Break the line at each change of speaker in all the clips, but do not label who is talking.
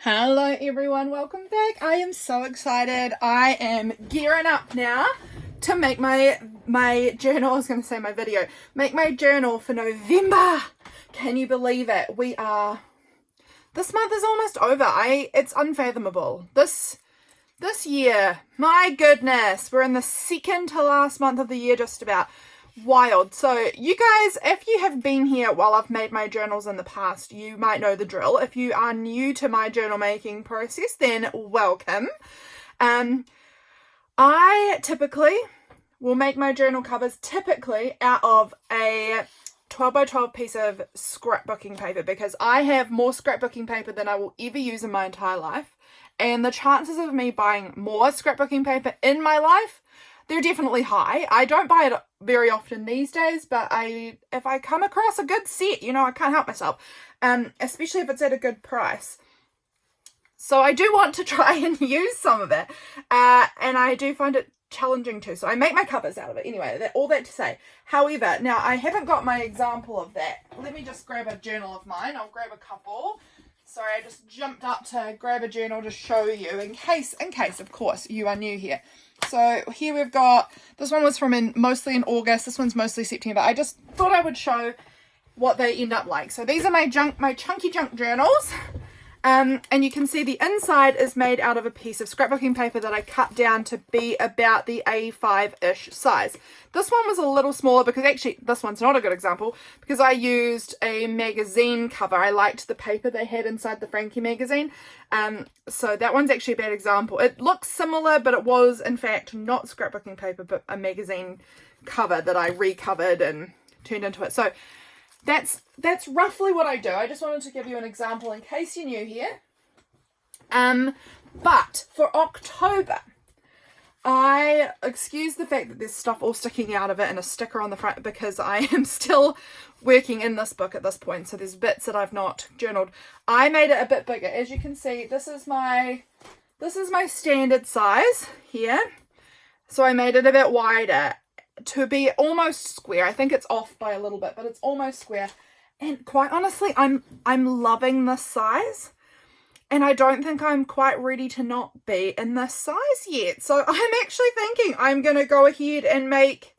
Hello everyone, welcome back. I am so excited. I am gearing up now to make my journal. I was going to say my video. Make my journal for November. Can you believe it? This month is almost over. It's unfathomable. This year, my goodness, we're in the second to last month of the year just about. Wild. So you guys, if you have been here while I've made my journals in the past, you might know the drill. If you are new to my journal making process, then welcome. I typically will make my journal covers typically out of a 12 by 12 piece of scrapbooking paper, because I have more scrapbooking paper than I will ever use in my entire life, and the chances of me buying more scrapbooking paper in my life, they're definitely high. I don't buy it very often these days, but if I come across a good set, I can't help myself, especially if it's at a good price. So I do want to try and use some of it, and I do find it challenging too. So I make my covers out of it. Anyway, all that to say. However, now I haven't got my example of that. Let me just grab a journal of mine. I'll grab a couple. Sorry, I just jumped up to grab a journal to show you in case, of course, you are new here. So here we've got, this one was from mostly in August, this one's mostly September. I just thought I would show what they end up like. So these are my chunky junk journals. And you can see the inside is made out of a piece of scrapbooking paper that I cut down to be about the A5-ish size. This one was a little smaller because actually this one's not a good example because I used a magazine cover. I liked the paper they had inside the Frankie magazine. So that one's actually a bad example. It looks similar, but it was in fact not scrapbooking paper, but a magazine cover that I recovered and turned into it. So that's roughly what I do. I just wanted to give you an example in case you're new here. But for October, I excuse the fact that there's stuff all sticking out of it and a sticker on the front because I am still working in this book at this point. So there's bits that I've not journaled. I made it a bit bigger. As you can see, this is my standard size here. So I made it a bit wider to be almost square. I think it's off by a little bit, but it's almost square. And quite honestly, I'm loving this size. And I don't think I'm quite ready to not be in this size yet. So I'm actually thinking I'm going to go ahead and make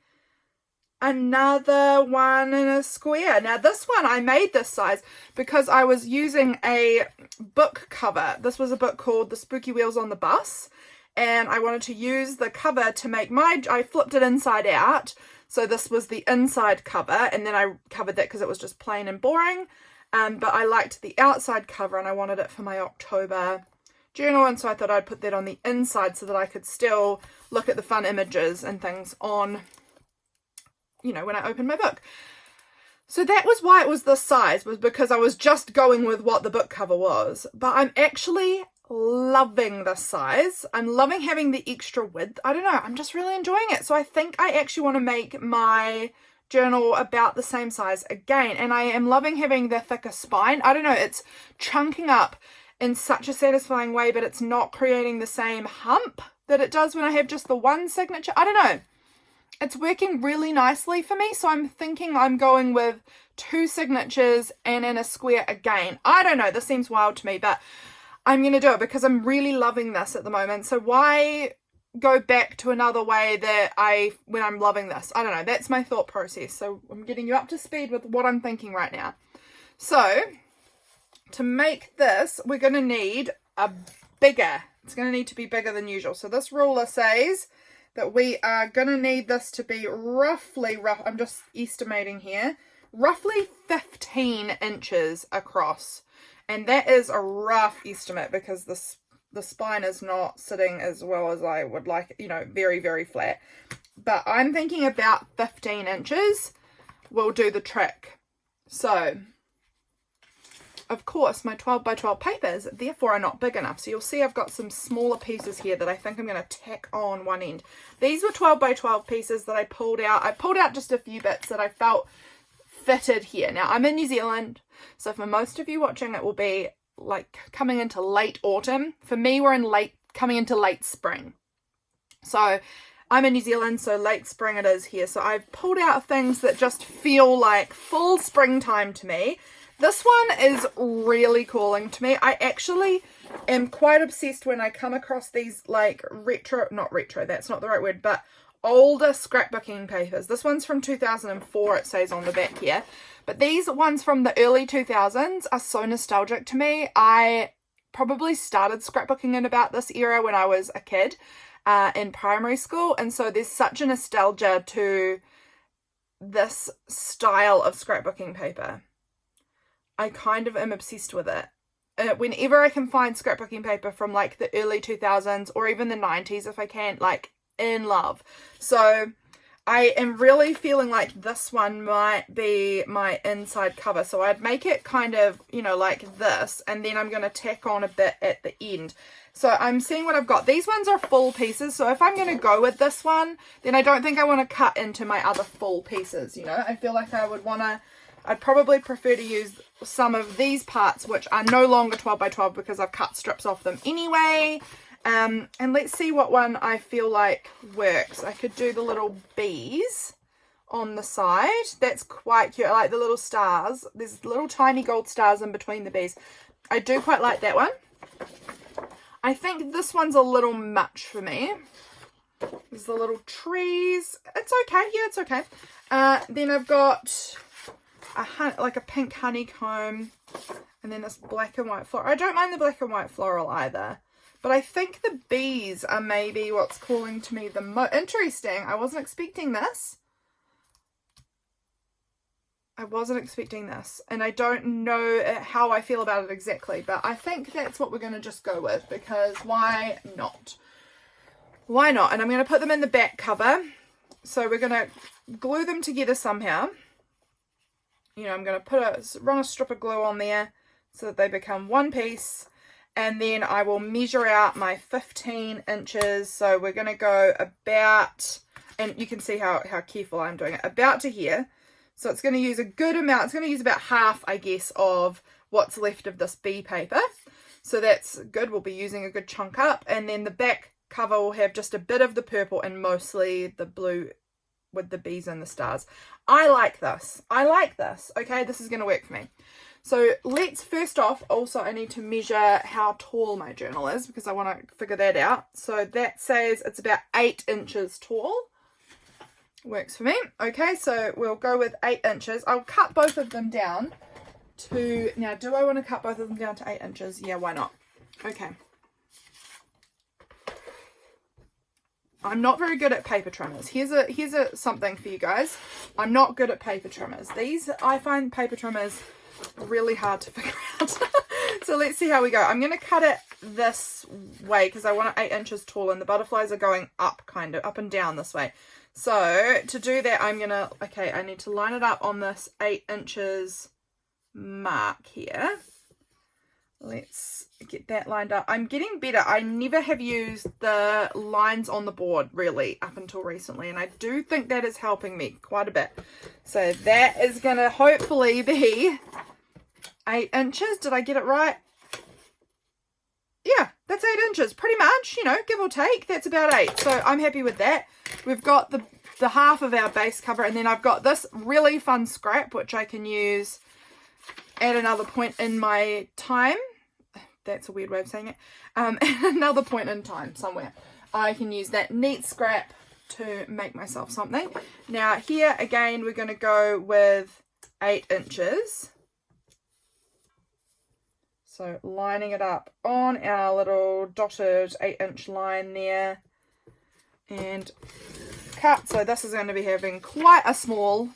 another one in a square. Now this one, I made this size because I was using a book cover. This was a book called The Spooky Wheels on the Bus. And I wanted to use the cover to make I flipped it inside out. So this was the inside cover, and then I covered that because it was just plain and boring. But I liked the outside cover and I wanted it for my October journal. And so I thought I'd put that on the inside so that I could still look at the fun images and things on, when I open my book. So that was why it was this size, was because I was just going with what the book cover was. But I'm actually loving this size. I'm loving having the extra width. I don't know, I'm just really enjoying it. So I think I actually want to make my journal about the same size again, and I am loving having the thicker spine. I don't know, it's chunking up in such a satisfying way, but it's not creating the same hump that it does when I have just the one signature. I don't know, it's working really nicely for me. So I'm thinking I'm going with 2 signatures and in a square again. I don't know, this seems wild to me, but I'm going to do it because I'm really loving this at the moment. So why go back to another way when I'm loving this? I don't know. That's my thought process. So I'm getting you up to speed with what I'm thinking right now. So to make this, we're going to need it's going to need to be bigger than usual. So this ruler says that we are going to need this to be I'm just estimating here, roughly 15 inches across. And that is a rough estimate because the spine is not sitting as well as I would like, very, very flat. But I'm thinking about 15 inches will do the trick. So, of course, my 12 by 12 papers, therefore, are not big enough. So you'll see I've got some smaller pieces here that I think I'm going to tack on one end. These were 12 by 12 pieces that I pulled out. I pulled out just a few bits that I felt fitted here. Now, I'm in New Zealand, so for most of you watching, it will be like coming into late autumn. For me, we're coming into late spring. So I'm in New Zealand, so late spring it is here. So I've pulled out things that just feel like full springtime to me. This one is really calling to me. I actually am quite obsessed when I come across these like not retro, that's not the right word, but older scrapbooking papers. This one's from 2004, it says on the back here. But these ones from the early 2000s are so nostalgic to me. I probably started scrapbooking in about this era when I was a kid in primary school. And so there's such a nostalgia to this style of scrapbooking paper. I kind of am obsessed with it. Whenever I can find scrapbooking paper from like the early 2000s or even the 90s if I can, like in love. So I am really feeling like this one might be my inside cover. So I'd make it kind of, you know, like this, and then I'm going to tack on a bit at the end. So I'm seeing what I've got. These ones are full pieces. So if I'm going to go with this one, then I don't think I want to cut into my other full pieces. You know, I feel like I'd probably prefer to use some of these parts, which are no longer 12 by 12 because I've cut strips off them anyway. And let's see what one I feel like works. I could do the little bees on the side. That's quite cute. I like the little stars. There's little tiny gold stars in between the bees. I do quite like that one. I think this one's a little much for me. There's the little trees. It's okay. Yeah, it's okay. Then I've got like a pink honeycomb, and then this black and white floral. I don't mind the black and white floral either. But I think the bees are maybe what's calling to me the most. Interesting. I wasn't expecting this. And I don't know how I feel about it exactly. But I think that's what we're going to just go with. Because why not? Why not? And I'm going to put them in the back cover. So we're going to glue them together somehow. You know, I'm going to run a strip of glue on there so that they become one piece. And then I will measure out my 15 inches. So we're going to go about, and you can see how careful I'm doing it, about to here. So it's going to use a good amount. It's going to use about half, I guess, of what's left of this bee paper. So that's good. We'll be using a good chunk up. And then the back cover will have just a bit of the purple and mostly the blue with the bees and the stars. I like this. Okay, this is going to work for me. So let's first off, also I need to measure how tall my journal is because I want to figure that out. So that says it's about 8 inches tall. Works for me. Okay, so we'll go with 8 inches. I'll cut both of them down to, now do I want to cut both of them down to 8 inches? Yeah, why not? Okay. I'm not very good at paper trimmers. Here's a something for you guys. I'm not good at paper trimmers. I find paper trimmers really hard to figure out. So let's see how we go. I'm going to cut it this way because I want it 8 inches tall and the butterflies are going up, kind of up and down this way. So to do that, I need to line it up on this 8 inches mark here. Let's get that lined up. I'm getting better. I never have used the lines on the board really up until recently, and I do think that is helping me quite a bit. So that is going to hopefully be 8 inches. Did I get it right? Yeah, that's 8 inches. Pretty much, you know, give or take. That's about 8. So I'm happy with that. We've got the half of our base cover, and then I've got this really fun scrap, which I can use at another point in my time. That's a weird way of saying it. At another point in time somewhere, I can use that neat scrap to make myself something. Now here again, we're going to go with 8 inches. So lining it up on our little dotted 8-inch line there and cut. So this is going to be having quite a small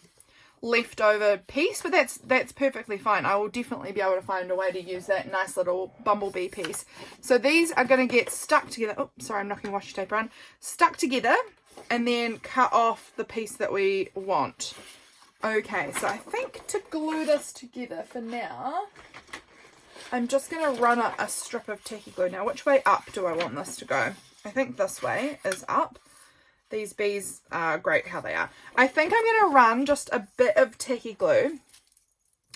leftover piece, but that's perfectly fine. I will definitely be able to find a way to use that nice little bumblebee piece. So these are going to get stuck together. Oh, sorry, I'm knocking washi tape around. Stuck together and then cut off the piece that we want. Okay, so I think to glue this together for now, I'm just going to run a strip of tacky glue. Now, which way up do I want this to go? I think this way is up. These bees are great how they are. I think I'm going to run just a bit of tacky glue.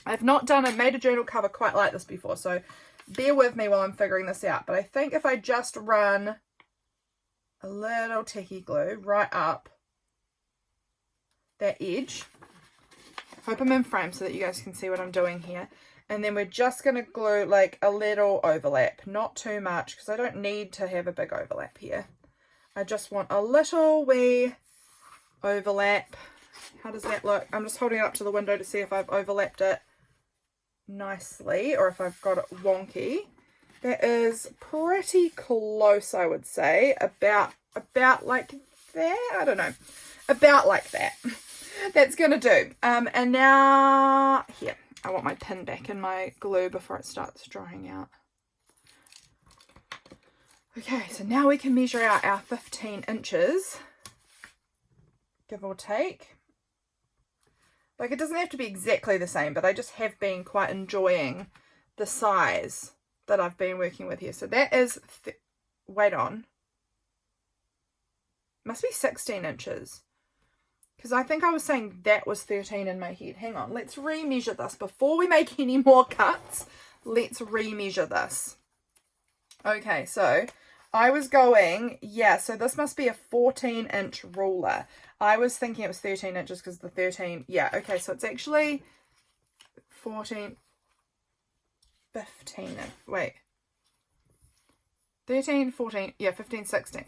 I've made a journal cover quite like this before, so bear with me while I'm figuring this out. But I think if I just run a little tacky glue right up that edge, hope I'm in frame so that you guys can see what I'm doing here. And then we're just going to glue like a little overlap, not too much, because I don't need to have a big overlap here. I just want a little wee overlap. How does that look? I'm just holding it up to the window to see if I've overlapped it nicely or if I've got it wonky. That is pretty close, I would say. About like that. I don't know. About like that. That's going to do. And now, here. I want my pin back in my glue before it starts drying out. Okay, so now we can measure out our 15 inches, give or take. Like, it doesn't have to be exactly the same, but I just have been quite enjoying the size that I've been working with here. So that is, wait on, must be 16 inches. Because I think I was saying that was 13 in my head. Hang on, let's re-measure this. Before we make any more cuts, let's re-measure this. Okay, so I was going, yeah, so this must be a 14-inch ruler. I was thinking it was 13 inches because the 13, yeah, okay, so it's actually 14, 15, wait. 13, 14, yeah, 15, 16,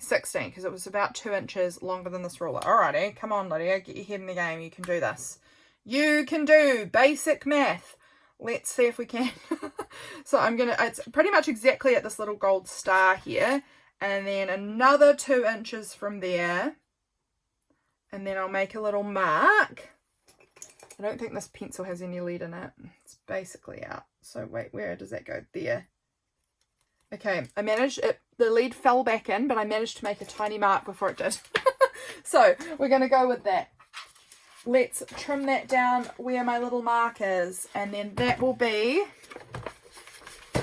because it was about 2 inches longer than this ruler. Alrighty, come on, Lydia, get your head in the game. You can do this. You can do basic math. Let's see if we can. So I'm going to, it's pretty much exactly at this little gold star here. And then another 2 inches from there. And then I'll make a little mark. I don't think this pencil has any lead in it. It's basically out. So wait, where does that go? There. Okay, I managed it, the lead fell back in, but I managed to make a tiny mark before it did. So we're going to go with that. Let's trim that down where my little mark is, and then that will be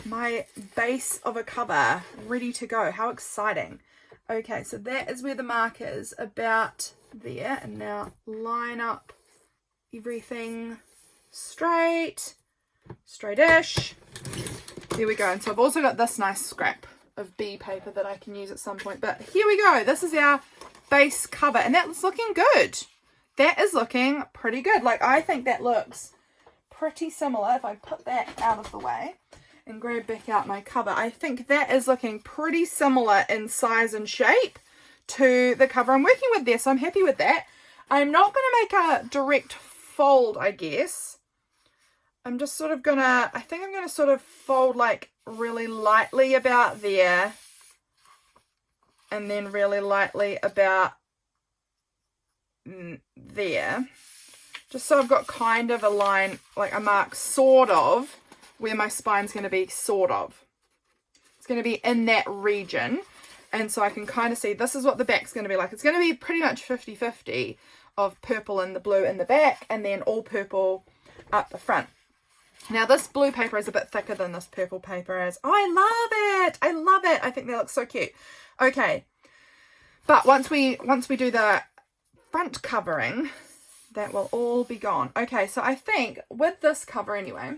my base of a cover ready to go. How exciting. Okay, so that is where the mark is, about there. And now line up everything straight-ish. There we go. And so I've also got this nice scrap of bee paper that I can use at some point. But here we go. This is our base cover. And that's looking good. That is looking pretty good. Like, I think that looks pretty similar. If I put that out of the way and grab back out my cover, I think that is looking pretty similar in size and shape to the cover I'm working with there. So I'm happy with that. I'm not going to make a direct fold, I guess. I'm just sort of gonna, I think I'm gonna sort of fold like really lightly about there, and then really lightly about there, just so I've got kind of a line, like a mark sort of where my spine's going to be, sort of. It's going to be in that region, and so I can kind of see this is what the back's going to be like. It's going to be pretty much 50-50 of purple and the blue in the back, and then all purple up the front. Now this blue paper is a bit thicker than this purple paper is. Oh, I love it. I love it. I think that looks so cute. Okay. But once we do the front covering, that will all be gone. Okay, so I think with this cover anyway,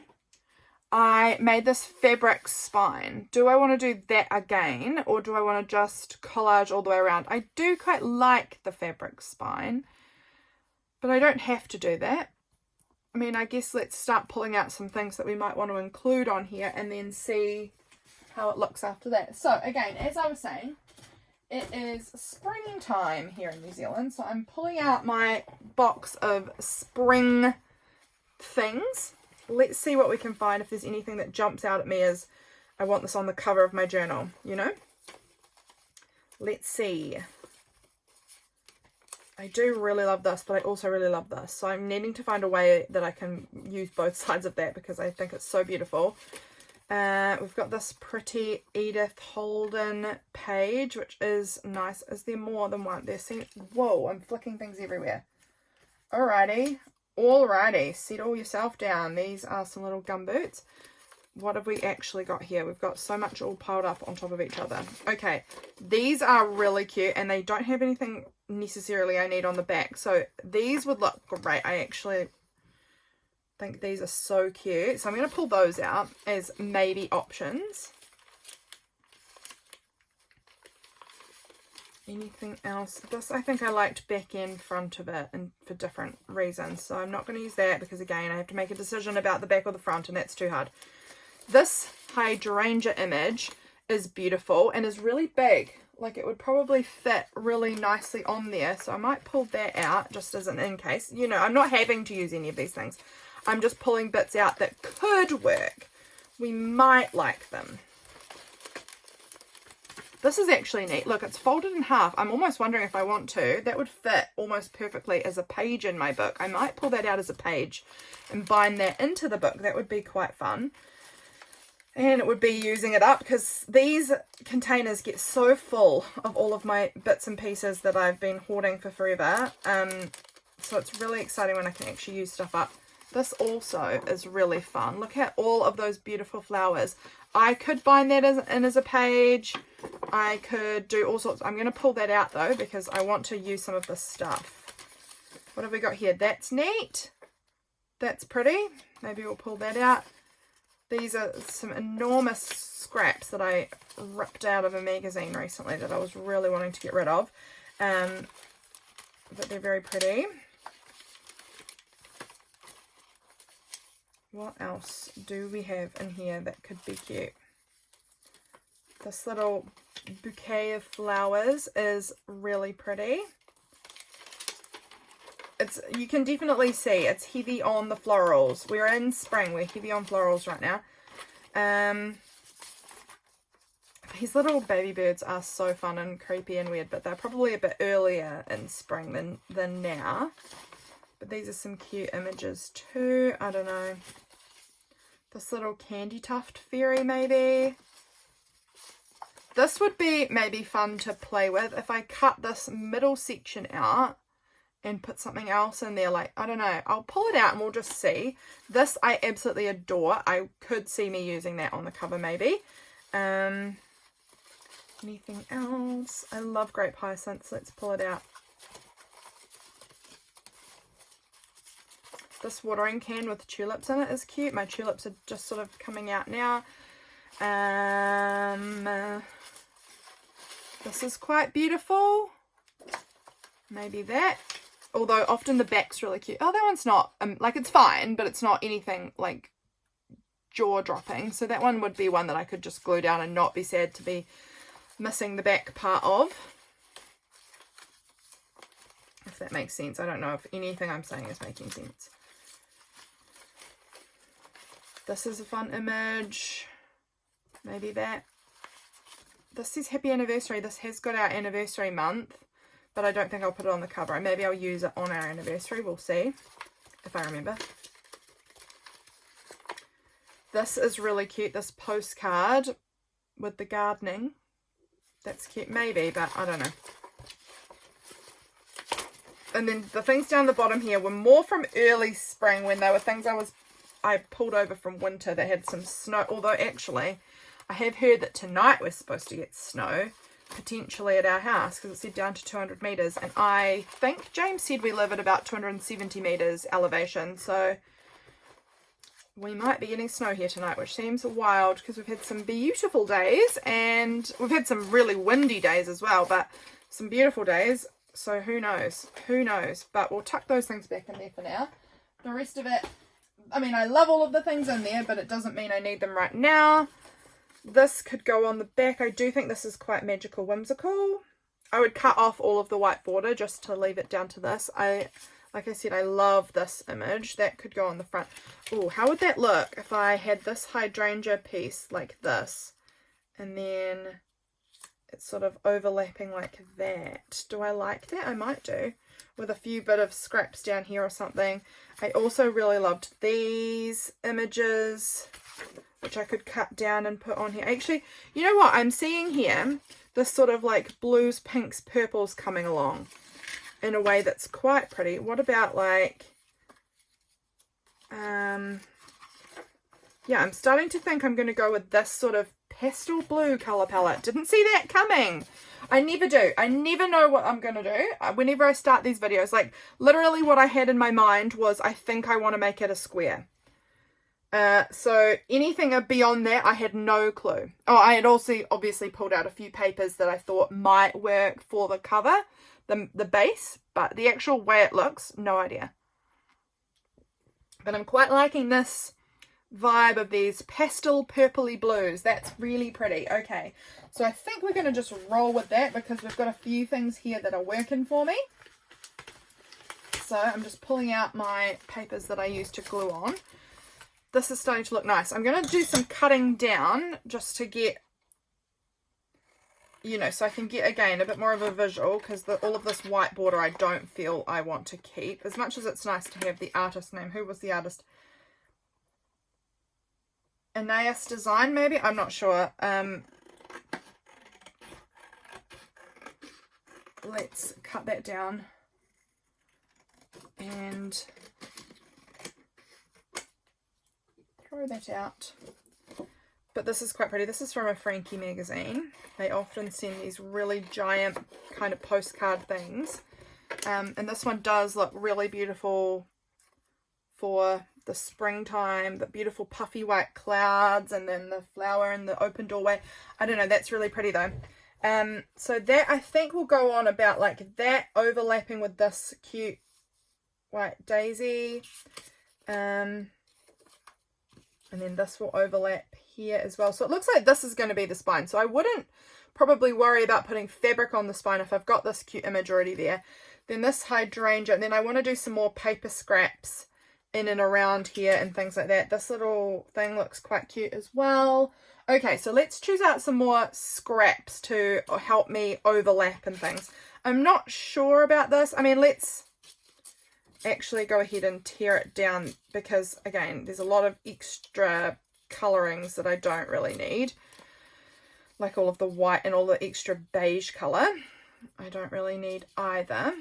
I made this fabric spine. Do I want to do that again, or do I want to just collage all the way around? I do quite like the fabric spine, but I don't have to do that. I mean, I guess let's start pulling out some things that we might want to include on here and then see how it looks after that. So again, as I was saying, it is springtime here in New Zealand. So I'm pulling out my box of spring things. Let's see what we can find, if there's anything that jumps out at me as I want this on the cover of my journal, you know? Let's see. I do really love this, but I also really love this. So I'm needing to find a way that I can use both sides of that because I think it's so beautiful. We've got this pretty Edith Holden page, which is nice. Is there more than one? Whoa, I'm flicking things everywhere. Alrighty. Settle yourself down. These are some little gumboots. What have we actually got here? We've got so much all piled up on top of each other. Okay, these are really cute, and they don't have anything necessarily I need on the back, so these would look great. I actually think these are so cute, so I'm going to pull those out as maybe options. Anything else? This, I think I liked back end front of it, and for different reasons. So I'm not going to use that because, again, I have to make a decision about the back or the front, and that's too hard. This hydrangea image is beautiful and is really big. Like, it would probably fit really nicely on there. So I might pull that out just as an in case. You know, I'm not having to use any of these things. I'm just pulling bits out that could work. We might like them. This is actually neat. Look, it's folded in half. I'm almost wondering if I want to. That would fit almost perfectly as a page in my book. I might pull that out as a page and bind that into the book. That would be quite fun. And it would be using it up, because these containers get so full of all of my bits and pieces that I've been hoarding for forever. So it's really exciting when I can actually use stuff up. This also is really fun. Look at all of those beautiful flowers. I could bind that as a page. I could do all sorts. I'm going to pull that out though, because I want to use some of this stuff. What have we got here? That's neat. That's pretty. Maybe we'll pull that out. These are some enormous scraps that I ripped out of a magazine recently that I was really wanting to get rid of. But they're very pretty. What else do we have in here that could be cute? This little bouquet of flowers is really pretty. You can definitely see it's heavy on the florals. We're in spring, we're heavy on florals right now. These little baby birds are so fun and creepy and weird, but they're probably a bit earlier in spring than now. But these are some cute images too. I don't know. This little candy tuft fairy maybe. This would be maybe fun to play with if I cut this middle section out and put something else in there. Like, I don't know. I'll pull it out and we'll just see. This I absolutely adore. I could see me using that on the cover maybe. Anything else? I love grape hyacinths. Let's pull it out. This watering can with tulips in it is cute. My tulips are just sort of coming out now. This is quite beautiful. Maybe that. Although often the back's really cute. Oh, that one's not, like, it's fine, but it's not anything like jaw-dropping. So that one would be one that I could just glue down and not be sad to be missing the back part of. If that makes sense. I don't know if anything I'm saying is making sense. This is a fun image. Maybe that. This says happy anniversary. This has got our anniversary month, but I don't think I'll put it on the cover. Maybe I'll use it on our anniversary. We'll see if I remember. This is really cute. This postcard with the gardening. That's cute. Maybe, but I don't know. And then the things down the bottom here were more from early spring, when they were things I pulled over from winter that had some snow. Although actually, I have heard that tonight we're supposed to get snow, potentially at our house, because it said down to 200 metres. And I think James said we live at about 270 metres elevation. So we might be getting snow here tonight, which seems wild because we've had some beautiful days. And we've had some really windy days as well, but some beautiful days. So who knows? Who knows? But we'll tuck those things back in there for now. The rest of it, I mean, I love all of the things in there, but it doesn't mean I need them right now. This could go on the back. I do think this is quite magical whimsical. I would cut off all of the white border just to leave it down to this. Like I said, I love this image. That could go on the front. Oh, how would that look if I had this hydrangea piece like this, and then it's sort of overlapping like that? Do I like that? I might do, with a few bit of scraps down here or something. I also really loved these images, which I could cut down and put on here. Actually, you know what I'm seeing here? This sort of like blues, pinks, purples coming along in a way that's quite pretty. What about like, yeah, I'm starting to think I'm going to go with this sort of pastel blue colour palette. Didn't see that coming. I never do. I never know what I'm going to do whenever I start these videos. Like, literally what I had in my mind was, I think I want to make it a square. So anything beyond that, I had no clue. Oh, I had also obviously pulled out a few papers that I thought might work for the cover, the base, but the actual way it looks, no idea. But I'm quite liking this vibe of these pastel purpley blues. That's really pretty. Okay, so I think we're going to just roll with that because we've got a few things here that are working for me. So I'm just pulling out my papers that I used to glue on. This is starting to look nice. I'm going to do some cutting down just to get, you know, so I can get, again, a bit more of a visual, because all of this white border I don't feel I want to keep. As much as it's nice to have the artist name. Who was the artist? Anais Design, maybe? I'm not sure. Let's cut that down. And throw that out. But this is quite pretty. This is from a Frankie magazine. They often send these really giant kind of postcard things. And this one does look really beautiful for the springtime. The beautiful puffy white clouds and then the flower and the open doorway. I don't know. That's really pretty though. So that I think will go on about like that, overlapping with this cute white daisy. And then this will overlap here as well. So it looks like this is going to be the spine. So I wouldn't probably worry about putting fabric on the spine if I've got this cute image already there. Then this hydrangea. And then I want to do some more paper scraps in and around here and things like that. This little thing looks quite cute as well. Okay, so let's choose out some more scraps to help me overlap and things. I'm not sure about this. I mean, let's actually go ahead and tear it down because, again, there's a lot of extra colorings that I don't really need. Like all of the white and all the extra beige color. I don't really need either.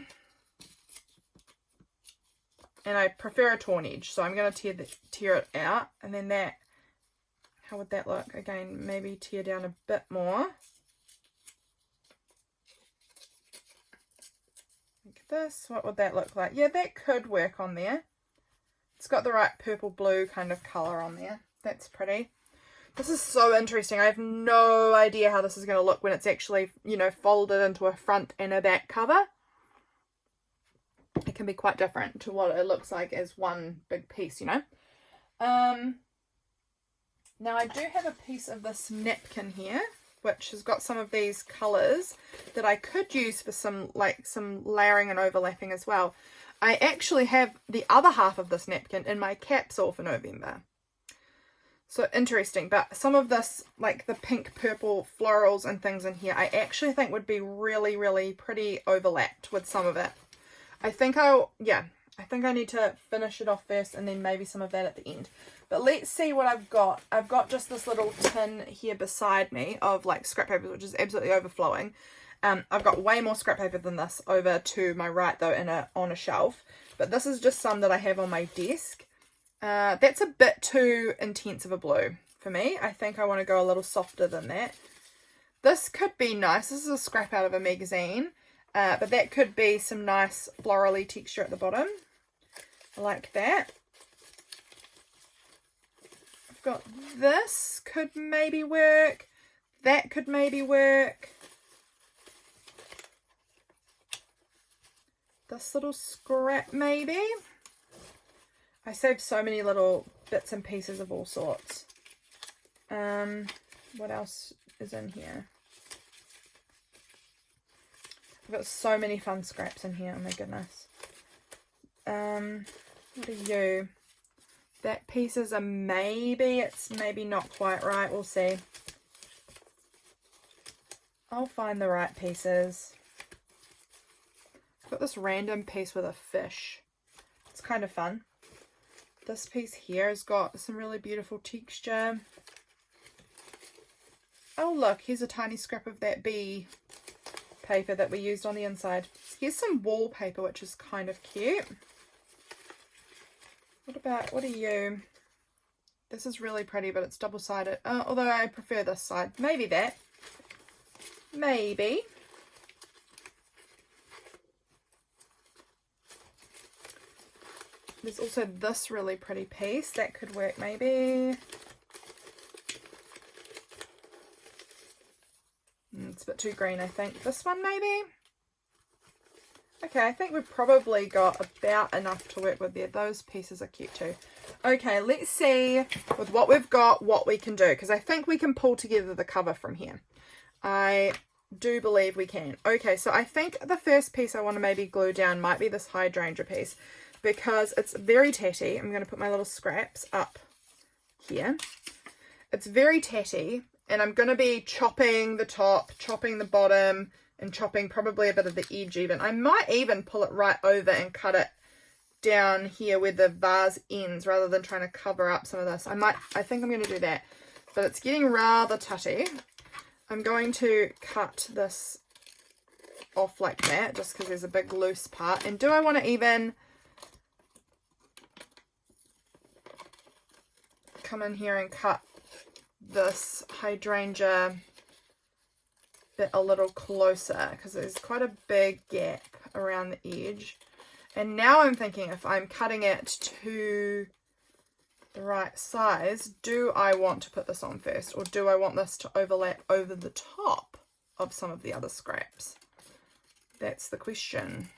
And I prefer a torn edge, so I'm going to tear it out. And then that, how would that look? Again, maybe tear down a bit more. Like this. What would that look like? Yeah, that could work on there. It's got the right purple blue kind of color on there. That's pretty. This is so interesting. I have no idea how this is going to look when it's actually, you know, folded into a front and a back cover. It can be quite different to what it looks like as one big piece, you know. Now I do have a piece of this napkin here, which has got some of these colours that I could use for some layering and overlapping as well. I actually have the other half of this napkin in my capsule for November. So interesting, but some of this, like the pink, purple florals and things in here, I actually think would be really, really pretty overlapped with some of it. I think I need to finish it off first and then maybe some of that at the end. But let's see what I've got. I've got just this little tin here beside me of like scrap paper, which is absolutely overflowing. I've got way more scrap paper than this over to my right though on a shelf. But this is just some that I have on my desk. That's a bit too intense of a blue for me. I think I want to go a little softer than that. This could be nice. This is a scrap out of a magazine. But that could be some nice florally texture at the bottom. I like that. I've got this. Could maybe work. That could maybe work. This little scrap maybe. I saved so many little bits and pieces of all sorts. What else is in here? I've got so many fun scraps in here. Oh my goodness. What are you? That piece is a maybe. It's maybe not quite right. We'll see. I'll find the right pieces. I've got this random piece with a fish. It's kind of fun. This piece here has got some really beautiful texture. Oh look, here's a tiny scrap of that bee paper that we used on the inside. Here's some wallpaper, which is kind of cute. What are you? This is really pretty, but it's double-sided. Although I prefer this side. Maybe that. Maybe. There's also this really pretty piece that could work maybe. It's a bit too green, I think. This one maybe? Okay, I think we've probably got about enough to work with there. Those pieces are cute too. Okay, let's see with what we've got what we can do, because I think we can pull together the cover from here. I do believe we can. Okay, so I think the first piece I want to maybe glue down might be this hydrangea piece, because it's very tatty. I'm going to put my little scraps up here. It's very tatty, and I'm going to be chopping the top, chopping the bottom, and chopping probably a bit of the edge even. I might even pull it right over and cut it down here where the vase ends, rather than trying to cover up some of this. I think I'm going to do that, but it's getting rather tutty. I'm going to cut this off like that, just because there's a big loose part. And do I want to even come in here and cut this hydrangea bit a little closer, because there's quite a big gap around the edge. And now I'm thinking, if I'm cutting it to the right size, do I want to put this on first, or do I want this to overlap over the top of some of the other scraps? That's the question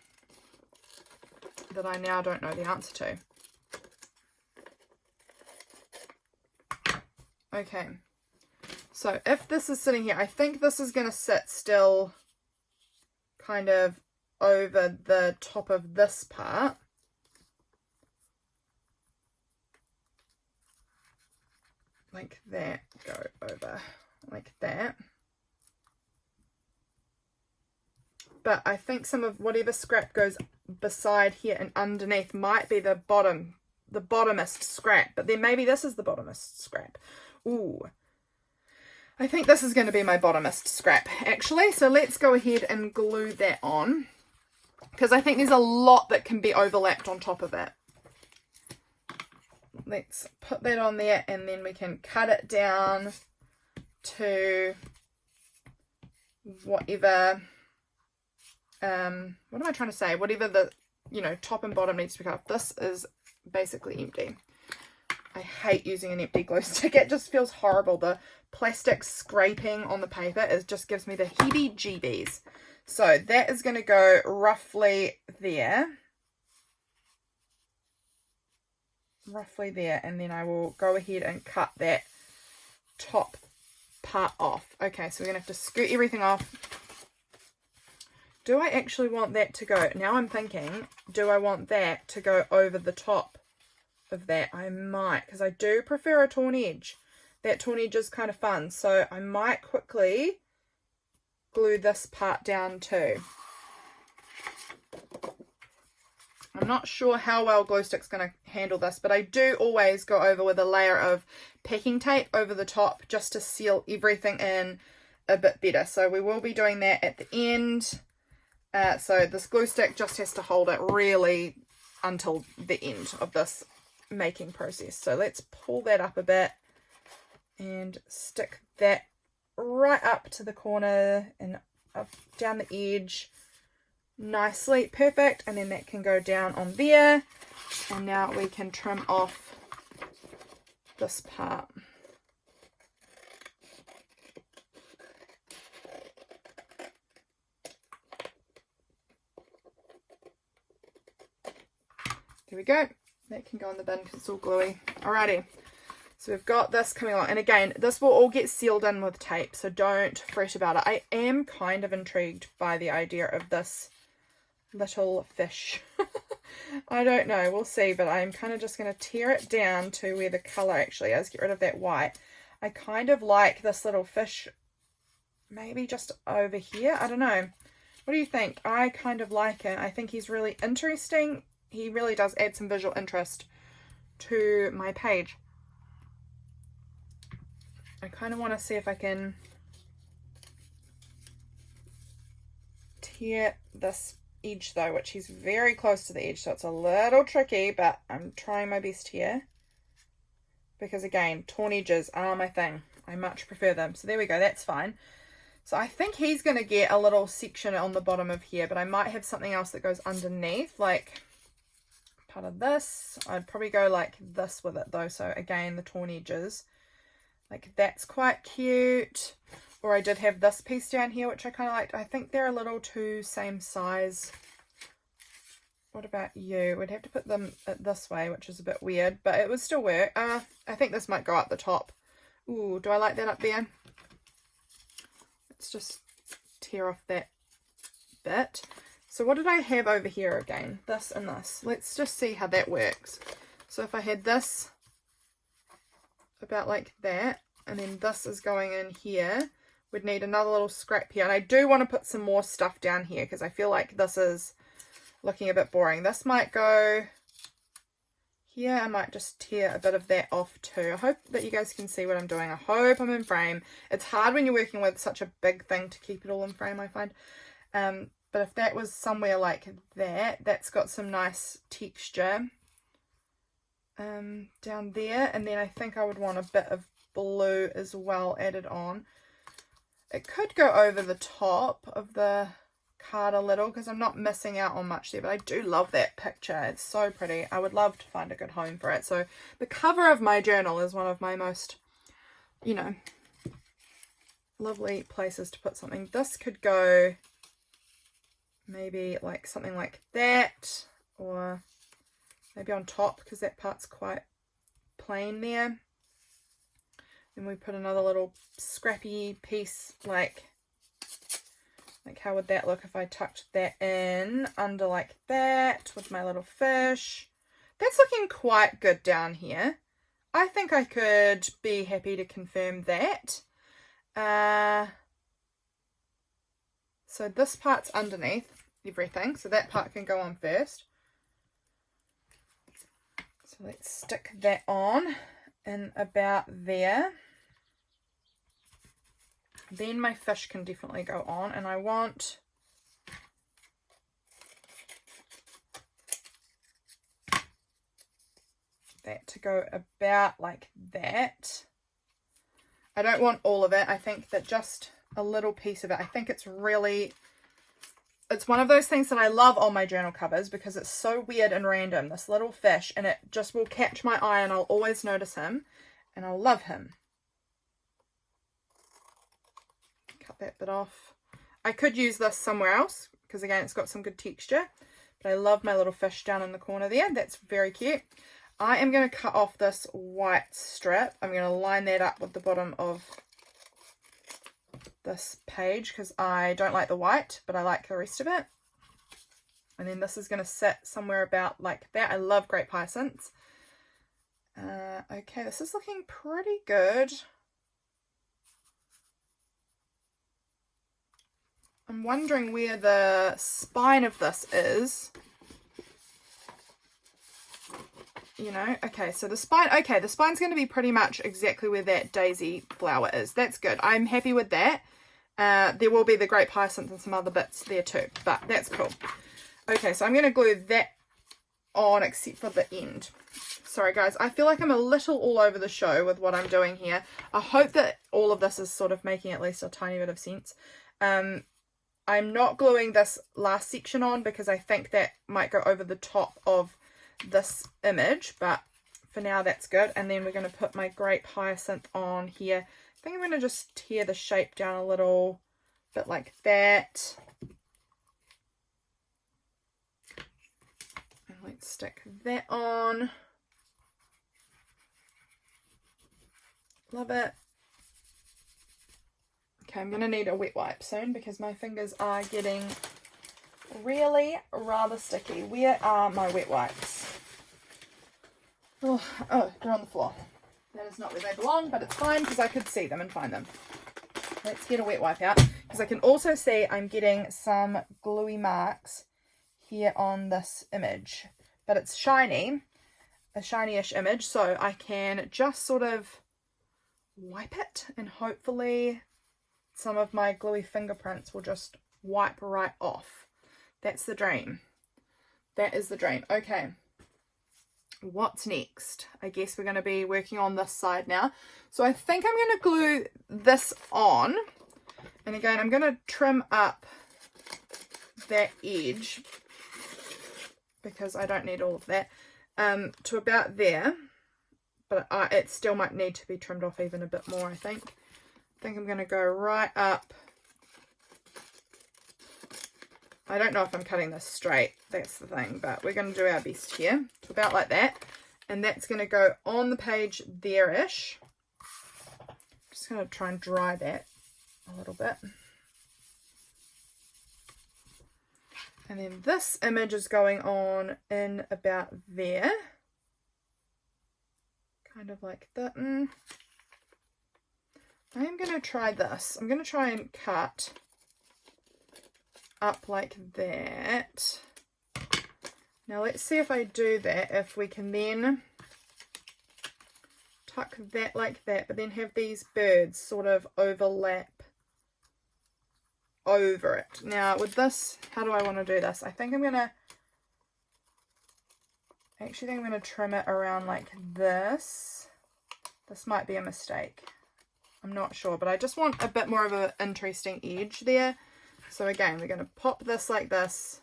that I now don't know the answer to. Okay, so if this is sitting here, I think this is going to sit still kind of over the top of this part. Like that, go over like that. But I think some of whatever scrap goes beside here and underneath might be the bottomest scrap, but then maybe this is the bottomest scrap. Ooh, I think this is going to be my bottomest scrap actually, so let's go ahead and glue that on, because I think there's a lot that can be overlapped on top of it. Let's put that on there, and then we can cut it down to whatever, what am I trying to say? Whatever the, top and bottom needs to be cut off. This is basically empty. I hate using an empty glue stick. It just feels horrible. The plastic scraping on the paper just gives me the heebie-jeebies. So that is going to go roughly there. Roughly there, and then I will go ahead and cut that top part off. Okay, so we're gonna have to scoot everything off. Do I actually want that to go? Now I'm thinking, do I want that to go over the top of that? I might, because I do prefer a torn edge. That torn edge is kind of fun, so I might quickly glue this part down too. I'm not sure how well glue stick's going to handle this, but I do always go over with a layer of packing tape over the top just to seal everything in a bit better. So we will be doing that at the end. So this glue stick just has to hold it really until the end of this making process. So let's pull that up a bit and stick that right up to the corner and up down the edge. Nicely, perfect, and then that can go down on there, and now we can trim off this part. There we go. That can go in the bin because it's all gluey. Alrighty, so we've got this coming along, and again, this will all get sealed in with tape, so don't fret about it. I am kind of intrigued by the idea of this little fish. I don't know, we'll see, but I'm kind of just going to tear it down to where the colour actually is, get rid of that white. I kind of like this little fish maybe just over here. I don't know, what do you think? I kind of like it. I think he's really interesting. He really does add some visual interest to my page. I kind of want to see if I can tear this edge though, which is very close to the edge, so it's a little tricky, but I'm trying my best here, because again, torn edges are my thing. I much prefer them. So there we go, that's fine. So I think he's going to get a little section on the bottom of here, but I might have something else that goes underneath, like part of this. I'd probably go like this with it though. So again, the torn edges. Like that's quite cute. Or I did have this piece down here, which I kind of liked. I think they're a little too same size. What about you? We'd have to put them this way, which is a bit weird, but it would still work. I think this might go up the top. Ooh, do I like that up there? Let's just tear off that bit. So what did I have over here again? This and this. Let's just see how that works. So if I had this about like that, and then this is going in here, we'd need another little scrap here. And I do want to put some more stuff down here because I feel like this is looking a bit boring. This might go here. I might just tear a bit of that off too. I hope that you guys can see what I'm doing. I hope I'm in frame. It's hard when you're working with such a big thing to keep it all in frame, I find. But if that was somewhere like that, that's got some nice texture down there. And then I think I would want a bit of blue as well added on. It could go over the top of the card a little because I'm not missing out on much there, but I do love that picture. It's so pretty. I would love to find a good home for it. So the cover of my journal is one of my most, you know, lovely places to put something. This could go maybe like something like that, or maybe on top because that part's quite plain there. Then we put another little scrappy piece, like how would that look if I tucked that in under like that with my little fish? That's looking quite good down here. I think I could be happy to confirm that. So this part's underneath everything, so that part can go on first. So let's stick that on in about there. Then my fish can definitely go on, and I want that to go about like that. I don't want all of it. I think that just a little piece of it. I think it's really, it's one of those things that I love on my journal covers because it's so weird and random, this little fish, and it just will catch my eye and I'll always notice him and I'll love him. Cut that bit off. I could use this somewhere else because again it's got some good texture, but I love my little fish down in the corner there. That's very cute. I am going to cut off this white strip. I'm going to line that up with the bottom of this page because I don't like the white, but I like the rest of it. And then this is going to sit somewhere about like that. I love grape hyacinths. Okay, this is looking pretty good. I'm wondering where the spine of this is. You know, okay, so the spine, okay, the spine's going to be pretty much exactly where that daisy flower is. That's good. I'm happy with that. There will be the grape hyacinth and some other bits there too, but that's cool. Okay, so I'm going to glue that on except for the end. Sorry guys, I feel like I'm a little all over the show with what I'm doing here. I hope that all of this is sort of making at least a tiny bit of sense. I'm not gluing this last section on because I think that might go over the top of this image, but for now that's good. And then we're going to put my grape hyacinth on here. I think I'm going to just tear the shape down a little bit like that. And let's stick that on. Love it. Okay, I'm going to need a wet wipe soon because my fingers are getting really rather sticky. Where are my wet wipes? Oh, they're on the floor. That is not where they belong, but it's fine because I could see them and find them. Let's get a wet wipe out because I can also see I'm getting some gluey marks here on this image, but it's shiny, a shiny-ish image, so I can just sort of wipe it and hopefully some of my gluey fingerprints will just wipe right off. That's the dream. That is the dream. Okay. What's next? I guess we're going to be working on this side now. So I think I'm going to glue this on. And again, I'm going to trim up that edge because I don't need all of that. to about there, but it still might need to be trimmed off even a bit more, I think. I think I'm going to go right up. I don't know if I'm cutting this straight, that's the thing, but we're going to do our best here. To about like that, and that's going to go on the page there-ish. Just going to try and dry that a little bit. And then this image is going on in about there. Kind of like that. I am going to try this. I'm going to try and cut up like that. Now let's see if I do that, if we can then tuck that like that, but then have these birds sort of overlap over it. Now with this, how do I want to do this? I think I'm going to trim it around like this. This might be a mistake. I'm not sure, but I just want a bit more of an interesting edge there. So again, we're going to pop this like this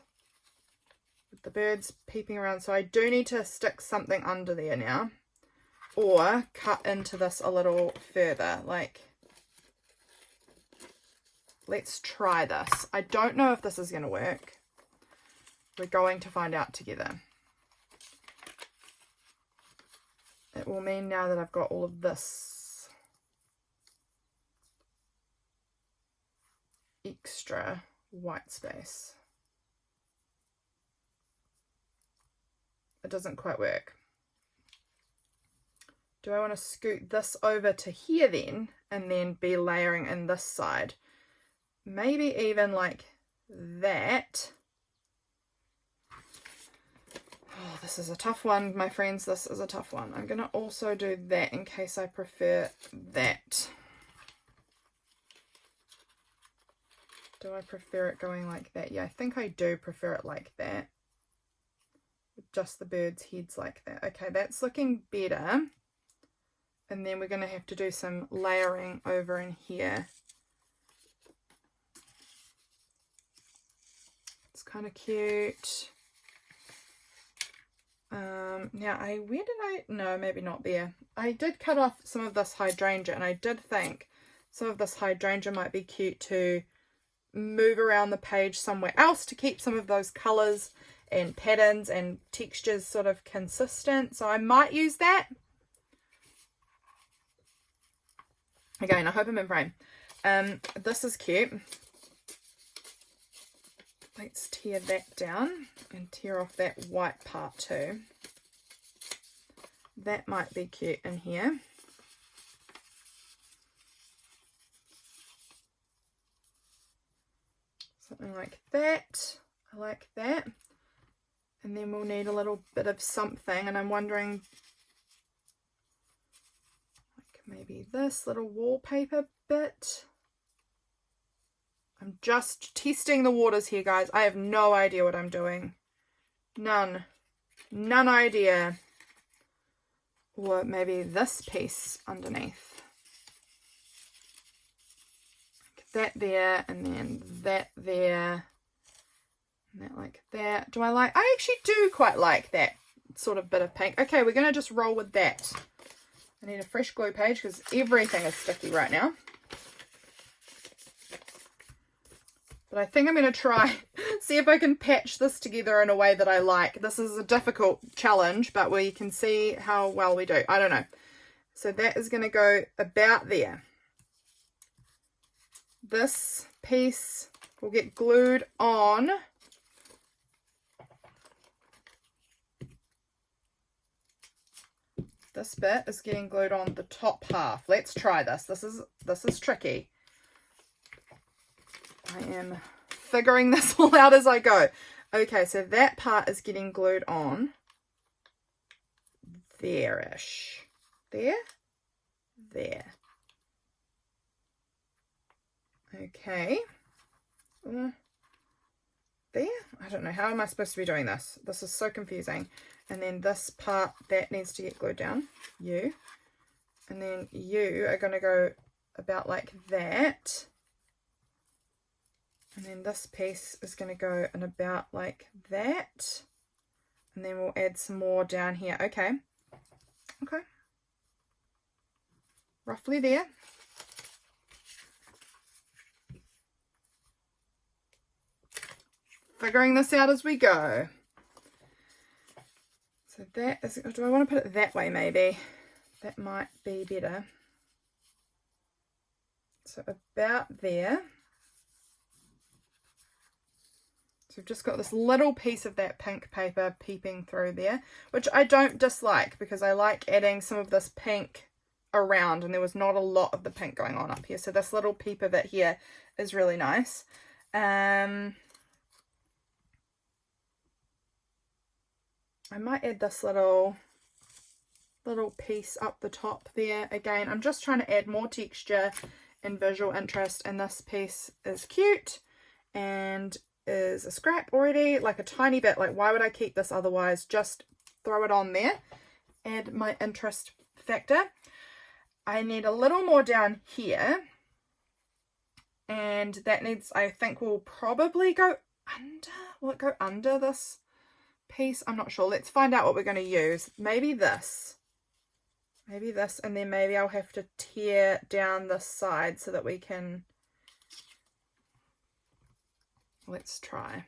with the birds peeping around. So I do need to stick something under there now, or cut into this a little further. Like, let's try this. I don't know if this is going to work. We're going to find out together. It will mean now that I've got all of this extra white space. It doesn't quite work. Do I want to scoot this over to here then, and then be layering in this side? Maybe even like that. Oh, this is a tough one, my friends. This is a tough one. I'm going to also do that in case I prefer that. Do I prefer it going like that? Yeah, I think I do prefer it like that. With just the birds' heads like that. Okay, that's looking better. And then we're going to have to do some layering over in here. It's kind of cute. Now no, maybe not there. I did cut off some of this hydrangea, and I did think some of this hydrangea might be cute to move around the page somewhere else to keep some of those colors and patterns and textures sort of consistent. So I might use that. Again, I hope I'm in frame. This is cute. Let's tear that down and tear off that white part too. That might be cute in here. Something like that. I like that. And then we'll need a little bit of something, and I'm wondering, like maybe this little wallpaper bit. I'm just testing the waters here, guys. I have no idea what I'm doing. None idea. Or maybe this piece underneath. Like that there, and then that there. And that like that. I actually do quite like that sort of bit of pink. Okay, we're going to just roll with that. I need a fresh glue page because everything is sticky right now. But I think I'm going to try, see if I can patch this together in a way that I like. This is a difficult challenge, but we can see how well we do. I don't know. So that is going to go about there. This piece will get glued on. This bit is getting glued on the top half. Let's try this. This is tricky. I am figuring this all out as I go. Okay, so that part is getting glued on there-ish. There. Okay. There. I don't know. How am I supposed to be doing this? This is so confusing. And then this part, that needs to get glued down. You. And then you are going to go about like that. And then this piece is going to go in about like that. And then we'll add some more down here. Okay. Okay. Roughly there. Figuring this out as we go. So that is, do I want to put it that way maybe? That might be better. So about there. So we've just got this little piece of that pink paper peeping through there, which I don't dislike because I like adding some of this pink around, and there was not a lot of the pink going on up here. So this little peep of it here is really nice. I might add this little piece up the top there. Again, I'm just trying to add more texture and visual interest, and this piece is cute and is a scrap already, like a tiny bit. Like, why would I keep this otherwise? Just throw it on there, add my interest factor. I need a little more down here, and that needs, I think, will probably go under. Will it go under this piece? I'm not sure. Let's find out what we're going to use. Maybe this, and then maybe I'll have to tear down this side so that we can, let's try.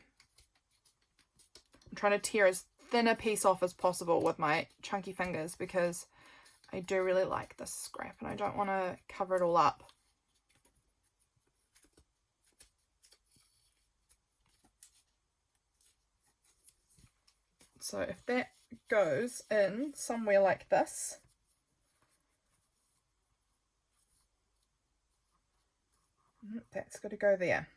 I'm trying to tear as thin a piece off as possible with my chunky fingers because I do really like this scrap and I don't want to cover it all up. So if that goes in somewhere like this, that's got to go there.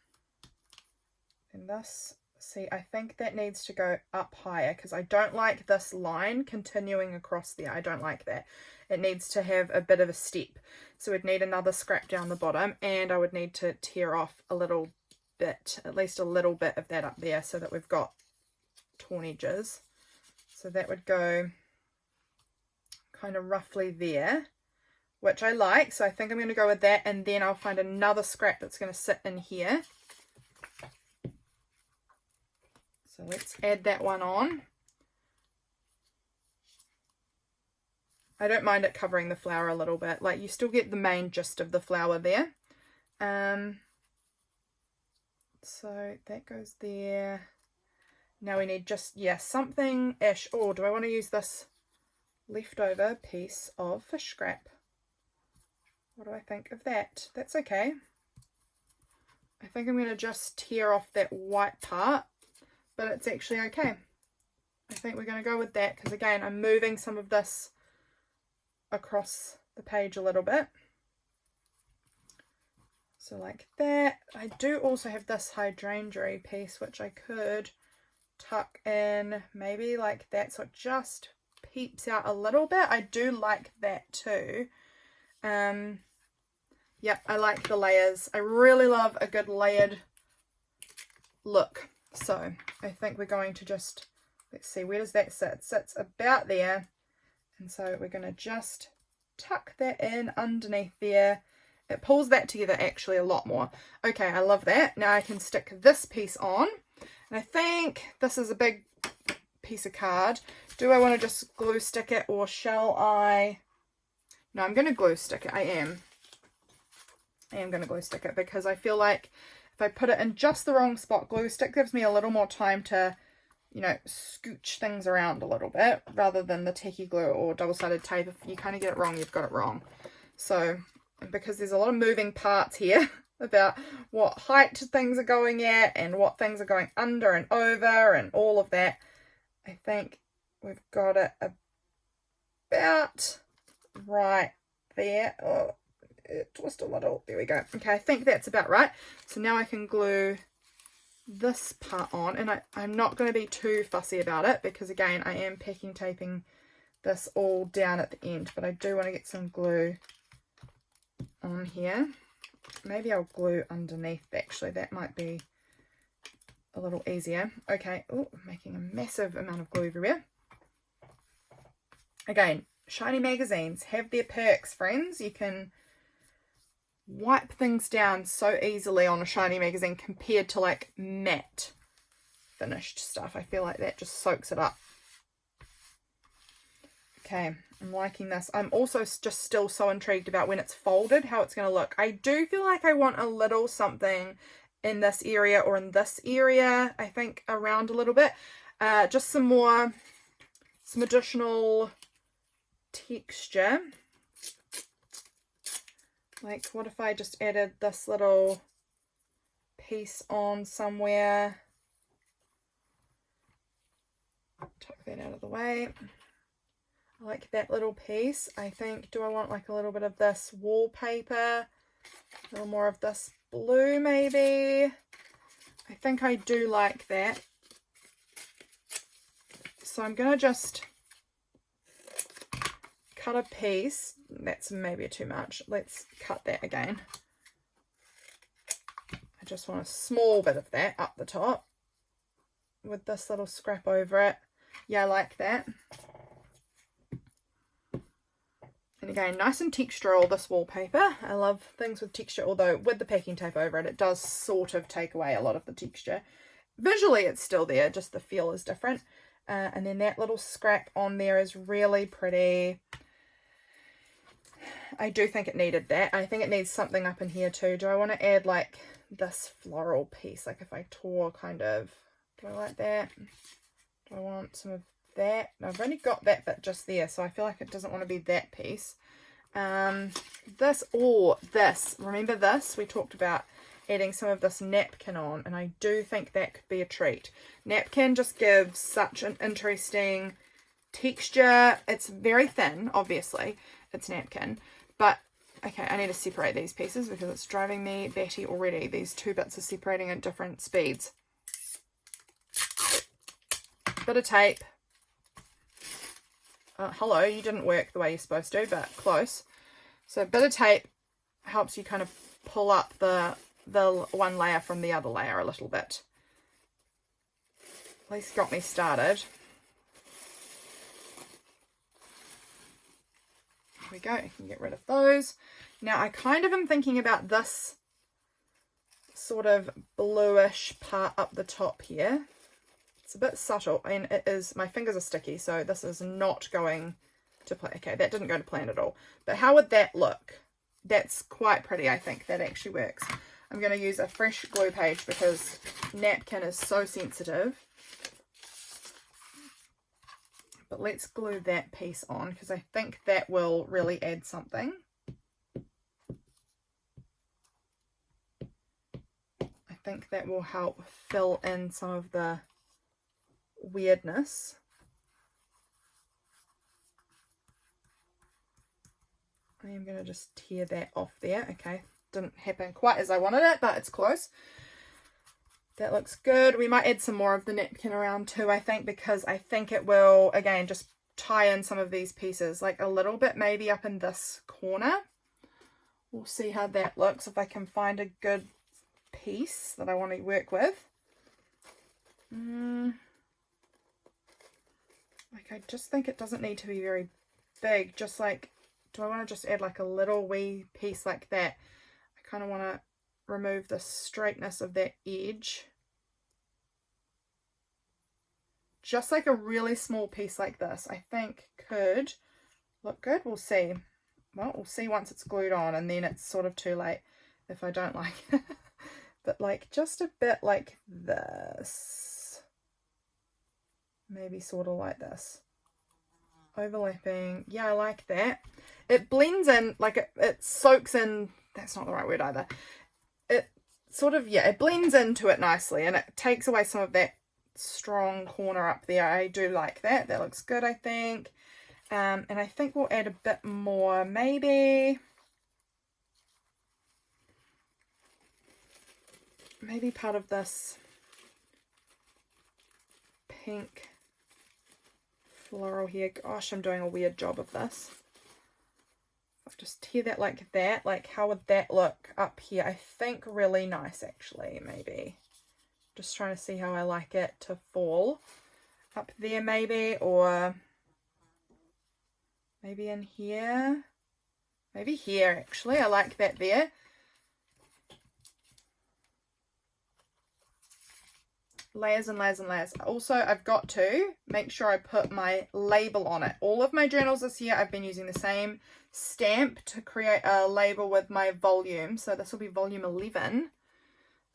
And this, see, I think that needs to go up higher because I don't like this line continuing across there. I don't like that. It needs to have a bit of a step. So we'd need another scrap down the bottom, and I would need to tear off a little bit, at least a little bit of that up there so that we've got torn edges. So that would go kind of roughly there, which I like. So I think I'm going to go with that, and then I'll find another scrap that's going to sit in here. So let's add that one on. I don't mind it covering the flower a little bit. Like, you still get the main gist of the flower there. So that goes there. Now we need just, yeah, something-ish. Oh, do I want to use this leftover piece of fish scrap? What do I think of that? That's okay. I think I'm going to just tear off that white part, but it's actually okay. I think we're going to go with that because, again, I'm moving some of this across the page a little bit. So like that. I do also have this hydrangea piece, which I could tuck in maybe like that, so it just peeps out a little bit. I do like that too. Yep, I like the layers. I really love a good layered look. So I think we're going to just, let's see, where does that sit? It sits about there. And so we're going to just tuck that in underneath there. It pulls that together actually a lot more. Okay, I love that. Now I can stick this piece on. And I think this is a big piece of card. Do I want to just glue stick it, or shall I? No, I'm going to glue stick it. I am going to glue stick it because I feel like if I put it in just the wrong spot, glue stick gives me a little more time to, you know, scooch things around a little bit rather than the tacky glue or double-sided tape. If you kind of get it wrong, you've got it wrong. So, because there's a lot of moving parts here about what height things are going at and what things are going under and over and all of that, I think we've got it about right there. Oh, twist a little. There we go. Okay, I think that's about right. So now I can glue this part on, and I'm not going to be too fussy about it because, again, I am packing taping this all down at the end, but I do want to get some glue on here. Maybe I'll glue underneath, actually. That might be a little easier. Okay. Oh, I'm making a massive amount of glue everywhere. Again, shiny magazines have their perks, friends. You can wipe things down so easily on a shiny magazine compared to like matte finished stuff. I feel like that just soaks it up Okay, I'm liking this. I'm also just still so intrigued about when it's folded, how it's going to look. I do feel like I want a little something in this area or in this area, I think around a little bit. Just some additional texture. Like, what if I just added this little piece on somewhere? Tuck that out of the way. I like that little piece. I think, do I want like a little bit of this wallpaper? A little more of this blue maybe? I think I do like that. So I'm going to just cut a piece. That's maybe too much. Let's cut that again. I just want a small bit of that up the top with this little scrap over it. Yeah, I like that. And again, nice and textural, this wallpaper. I love things with texture, although with the packing tape over it, it does sort of take away a lot of the texture. Visually, it's still there, just the feel is different. And then that little scrap on there is really pretty. I do think it needed that. I think it needs something up in here too. Do I want to add like this floral piece? Like if I tore kind of, do I like that? Do I want some of that? No, I've only got that bit just there, so I feel like it doesn't want to be that piece. This or this. Remember this? We talked about adding some of this napkin on, and I do think that could be a treat. Napkin just gives such an interesting texture. It's very thin, obviously. It's napkin. But, okay, I need to separate these pieces because it's driving me batty already. These two bits are separating at different speeds. Bit of tape. Hello, you didn't work the way you're supposed to, but close. So a bit of tape helps you kind of pull up the one layer from the other layer a little bit. At least got me started. There we go, I can get rid of those. Now I kind of am thinking about this sort of bluish part up the top here. It's a bit subtle, and it is, my fingers are sticky, so this is not going to plan. Okay, that didn't go to plan at all. But how would that look? That's quite pretty, I think. That actually works. I'm going to use a fresh glue page because napkin is so sensitive. But let's glue that piece on because I think that will really add something. I think that will help fill in some of the weirdness. I am going to just tear that off there. Okay, didn't happen quite as I wanted it, but it's close. That looks good. We might add some more of the napkin around too, I think, because I think it will, again, just tie in some of these pieces, like a little bit maybe up in this corner. We'll see how that looks, if I can find a good piece that I want to work with. Like, I just think it doesn't need to be very big. Just like, do I want to just add like a little wee piece like that? I kind of want to remove the straightness of that edge. Just like a really small piece like this, I think could look good. We'll see. Well, we'll see once it's glued on, and then it's sort of too late if I don't like it. But like just a bit like this. Maybe sort of like this. Overlapping. Yeah, I like that. It blends in, like it soaks in. That's not the right word either. It sort of, yeah, it blends into it nicely, and it takes away some of that strong corner up there. I do like that. That looks good, I think. And I think we'll add a bit more, maybe part of this pink floral here. Gosh, I'm doing a weird job of this. I'll just tear that like that. Like, how would that look up here? I think really nice, actually, maybe. Just trying to see how I like it to fall up there, maybe, or maybe in here. Maybe here, actually. I like that there. layers and layers and layers. Also, I've got to make sure I put my label on it. All of my journals this year, I've been using the same stamp to create a label with my volume. So this will be volume 11.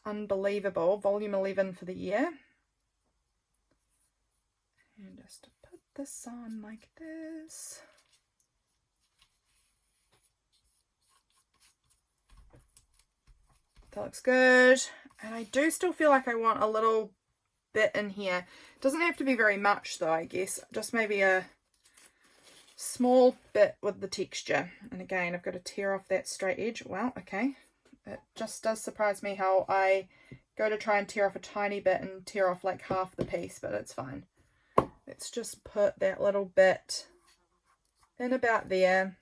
Unbelievable. Volume 11 for the year. And just to put this on like this. That looks good. And I do still feel like I want a little bit in here. It doesn't have to be very much though, I guess. Just maybe a small bit with the texture. And again, I've got to tear off that straight edge. Wow, okay. It just does surprise me how I go to try and tear off a tiny bit and tear off like half the piece, but it's fine. Let's just put that little bit in about there.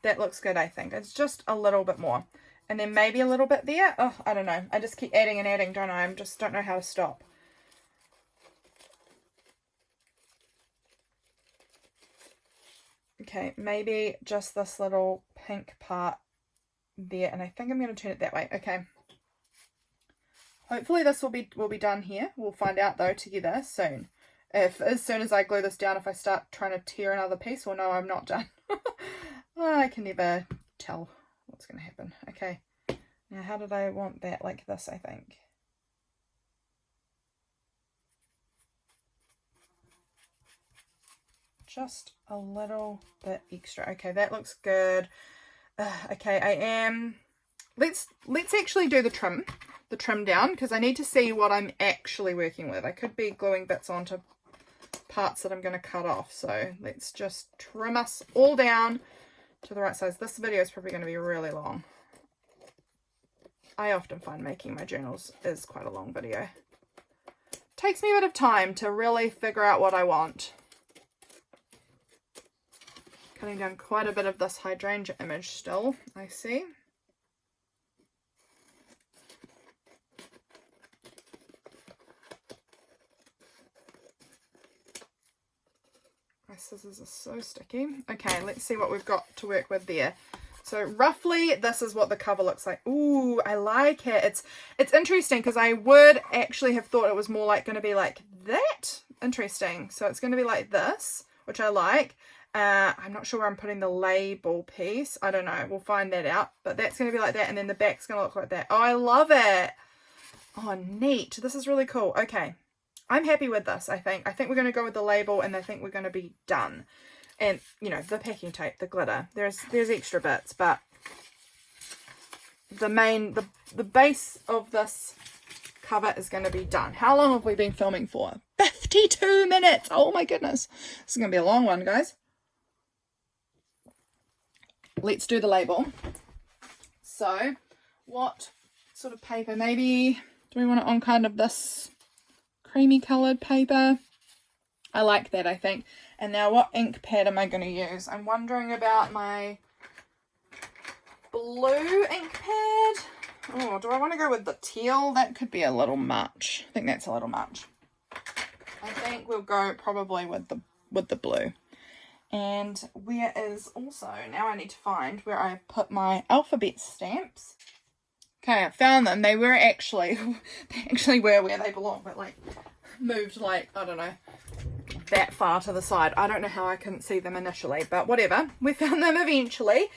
That looks good, I think. It's just a little bit more. And then maybe a little bit there. Oh, I don't know. I just keep adding and adding, don't I? I just don't know how to stop. Okay, maybe just this little pink part there. And I think I'm going to turn it that way. Okay. Hopefully this will be done here. We'll find out though together soon. As soon as I glue this down, if I start trying to tear another piece, well, no, I'm not done. Oh, I can never tell what's going to happen. Okay, now how did I want that? Like this, I think. Just a little bit extra. Okay, that looks good. Okay, I am... Let's actually do the trim down, because I need to see what I'm actually working with. I could be gluing bits onto parts that I'm going to cut off. So let's just trim us all down to the right size. This video is probably going to be really long. I often find making my journals is quite a long video. Takes me a bit of time to really figure out what I want. Cutting down quite a bit of this hydrangea image still, I see. My scissors are so sticky. Okay, let's see what we've got to work with there. So roughly this is what the cover looks like. Ooh, I like it. It's interesting because I would actually have thought it was more like going to be like that. Interesting. So it's going to be like this, which I like. I'm not sure where I'm putting the label piece. I don't know. We'll find that out. But that's going to be like that. And then the back's going to look like that. Oh, I love it. Oh, neat. This is really cool. Okay. I'm happy with this, I think. I think we're going to go with the label and I think we're going to be done. And, you know, the packing tape, the glitter. There's extra bits, but the base of this cover is going to be done. How long have we been filming for? 52 minutes! Oh my goodness. This is going to be a long one, guys. Let's do the label. So, what sort of paper? Maybe, do we want it on kind of this creamy coloured paper? I like that, I think. And now what ink pad am I going to use? I'm wondering about my blue ink pad. Oh, do I want to go with the teal? That could be a little much. I think that's a little much. I think we'll go probably with the blue. And where is also, now I need to find where I put my alphabet stamps. Okay, I found them. They actually were where they belong, but like moved like, I don't know, that far to the side. I don't know how I couldn't see them initially, but whatever. We found them eventually.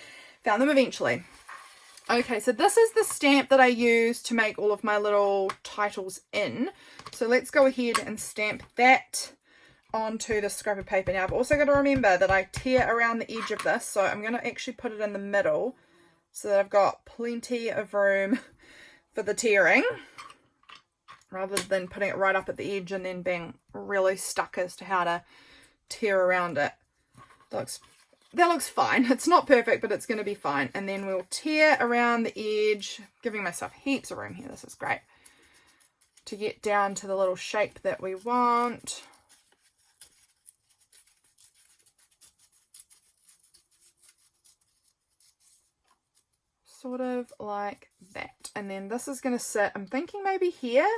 Okay, so this is the stamp that I use to make all of my little titles in. So let's go ahead and stamp that onto the scrap of paper. Now I've also got to remember that I tear around the edge of this, so I'm going to actually put it in the middle so that I've got plenty of room for the tearing, rather than putting it right up at the edge and then being really stuck as to how to tear around it. That looks fine. It's not perfect, but it's going to be fine. And then we'll tear around the edge, giving myself heaps of room here. This is great. To get down to the little shape that we want. Sort of like that. And then this is going to sit, I'm thinking maybe here.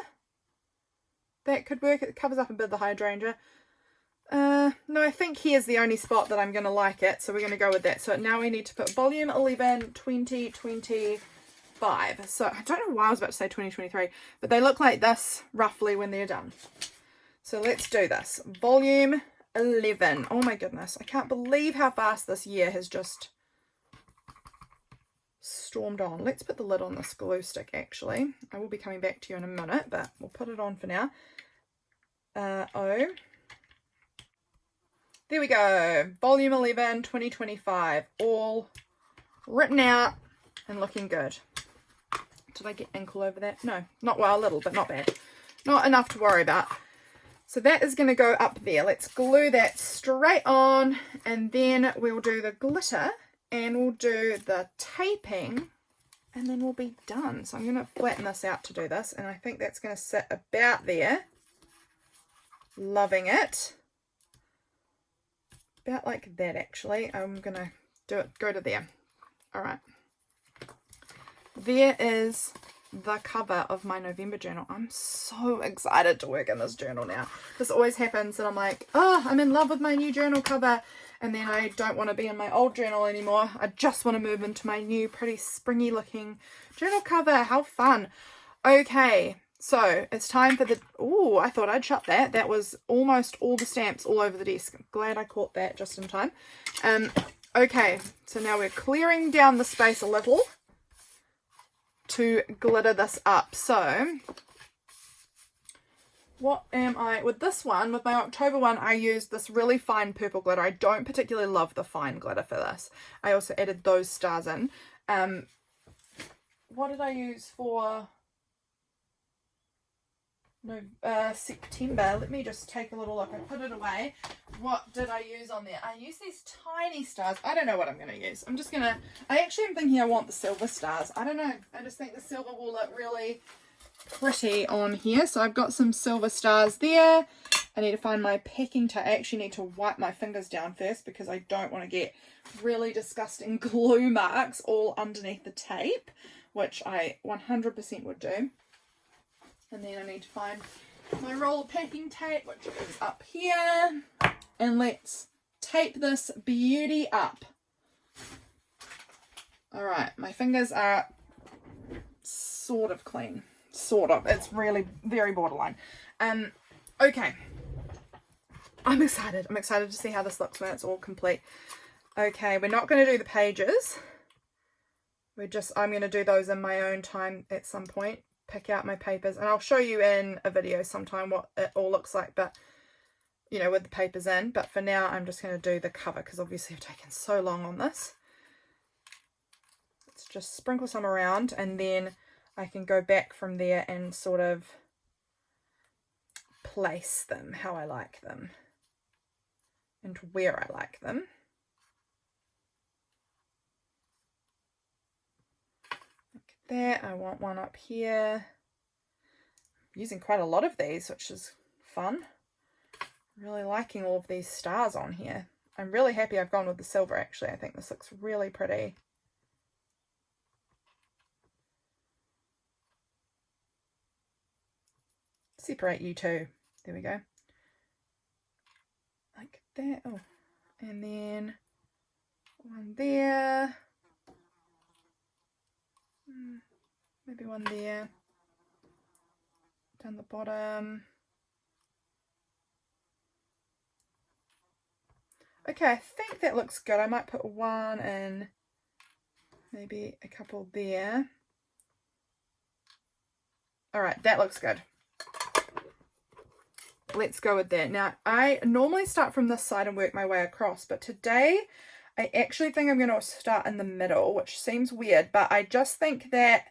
That could work. It covers up a bit of the hydrangea. No, I think here's the only spot that I'm going to like it. So we're going to go with that. So now we need to put volume 11, 2020 2025. So I don't know why I was about to say 2023, but they look like this roughly when they're done. So let's do this. Volume 11. Oh my goodness. I can't believe how fast this year has just stormed on. Let's put the lid on this glue stick actually. I will be coming back to you in a minute, but we'll put it on for now. There we go. Volume 11, 2025. All written out and looking good. Did I get ink all over that? No, not well, a little, but not bad. Not enough to worry about. So that is going to go up there. Let's glue that straight on, and then we'll do the glitter and we'll do the taping, and then we'll be done. So I'm going to flatten this out to do this, and I think that's going to sit about there. Loving it. About like that actually. I'm going to do it, go to there. All right. There is the cover of my November journal. I'm so excited to work in this journal now. This always happens and I'm like, oh, I'm in love with my new journal cover, and then I don't want to be in my old journal anymore. I just want to move into my new pretty springy looking journal cover. How fun. Okay, so it's time for the, oh, I thought I'd shut that. That was almost all the stamps all over the desk. Glad I caught that just in time. Okay, so now we're clearing down the space a little to glitter this up. So what am I, with this one, with my October one, I used this really fine purple glitter. I don't particularly love the fine glitter for this. I also added those stars in. What did I use for September? Let me just take a little look. I put it away. What did I use on there? I used these tiny stars. I don't know what I'm going to use. I'm just going to, I actually am thinking I want the silver stars. I don't know. I just think the silver will look really pretty on here. So I've got some silver stars there. I need to find my packing tape. I actually need to wipe my fingers down first because I don't want to get really disgusting glue marks all underneath the tape, which I 100% would do. And then I need to find my roll of packing tape, which is up here. And let's tape this beauty up. All right, my fingers are sort of clean. Sort of. It's really very borderline. Okay. I'm excited. I'm excited to see how this looks when it's all complete. Okay, we're not going to do the pages. I'm going to do those in my own time at some point. Pick out my papers, and I'll show you in a video sometime what it all looks like, but you know, with the papers in. But for now I'm just going to do the cover because obviously I've taken so long on this. Let's just sprinkle some around, and then I can go back from there and sort of place them how I like them and where I like them. There, I want one up here. I'm using quite a lot of these, which is fun. Really liking all of these stars on here. I'm really happy I've gone with the silver actually. I think this looks really pretty. Separate you two. There we go. Like that. Oh, and then one there. Maybe one there, down the bottom. Okay, I think that looks good. I might put one in, maybe a couple there. All right, that looks good. Let's go with that. Now, I normally start from this side and work my way across, but today I actually think I'm going to start in the middle, which seems weird, but I just think that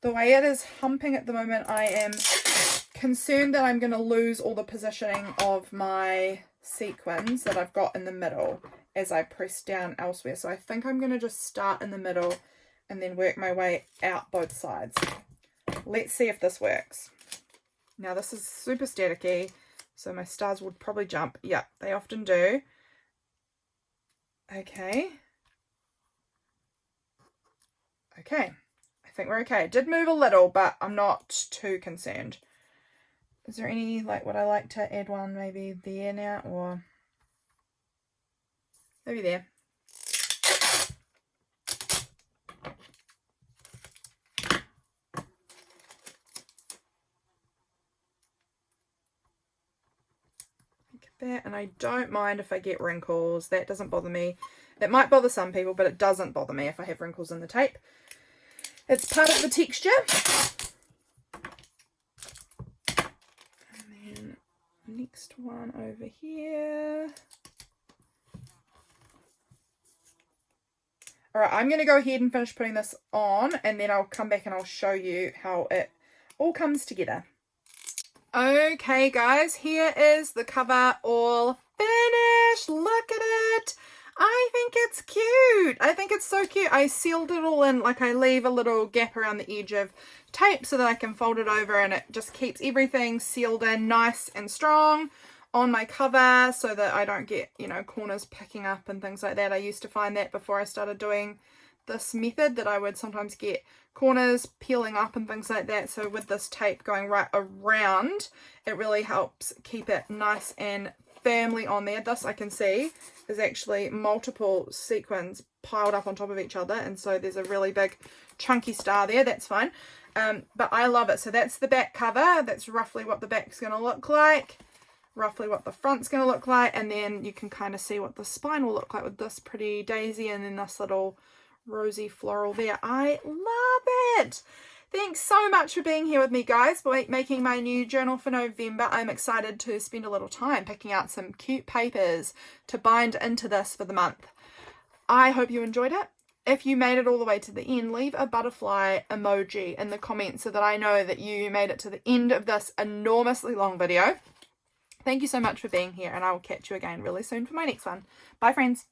the way it is humping at the moment, I am concerned that I'm going to lose all the positioning of my sequins that I've got in the middle as I press down elsewhere. So I think I'm going to just start in the middle and then work my way out both sides. Let's see if this works. Now this is super staticky, so my stars would probably jump. Yeah, they often do. Okay. Okay. I think we're okay. It did move a little, but I'm not too concerned. Is there any, like, would I like to add one maybe there now, or maybe there? that, and I don't mind if I get wrinkles. That doesn't bother me. It might bother some people, but it doesn't bother me if I have wrinkles in the tape. It's part of the texture. And then next one over here. Alright, I'm going to go ahead and finish putting this on, and then I'll come back and I'll show you how it all comes together. Okay guys, here is the cover all finished. Look at it. I think it's cute. I think it's so cute. I sealed it all in, like I leave a little gap around the edge of tape so that I can fold it over, and it just keeps everything sealed in nice and strong on my cover so that I don't get, you know, corners picking up and things like that. I used to find that before I started doing this method, that I would sometimes get corners peeling up and things like that. So with this tape going right around, it really helps keep it nice and firmly on there. This, I can see, is actually multiple sequins piled up on top of each other, and so there's a really big chunky star there. That's fine, but I love it. So that's the back cover. That's roughly what the back's going to look like, roughly what the front's going to look like, and then you can kind of see what the spine will look like with this pretty daisy and then this little rosy floral there. I love it. Thanks so much for being here with me, guys, for making my new journal for November. I'm excited to spend a little time picking out some cute papers to bind into this for the month. I hope you enjoyed it. If you made it all the way to the end, leave a butterfly emoji in the comments so that I know that you made it to the end of this enormously long video. Thank you so much for being here, and I will catch you again really soon for my next one. Bye, friends.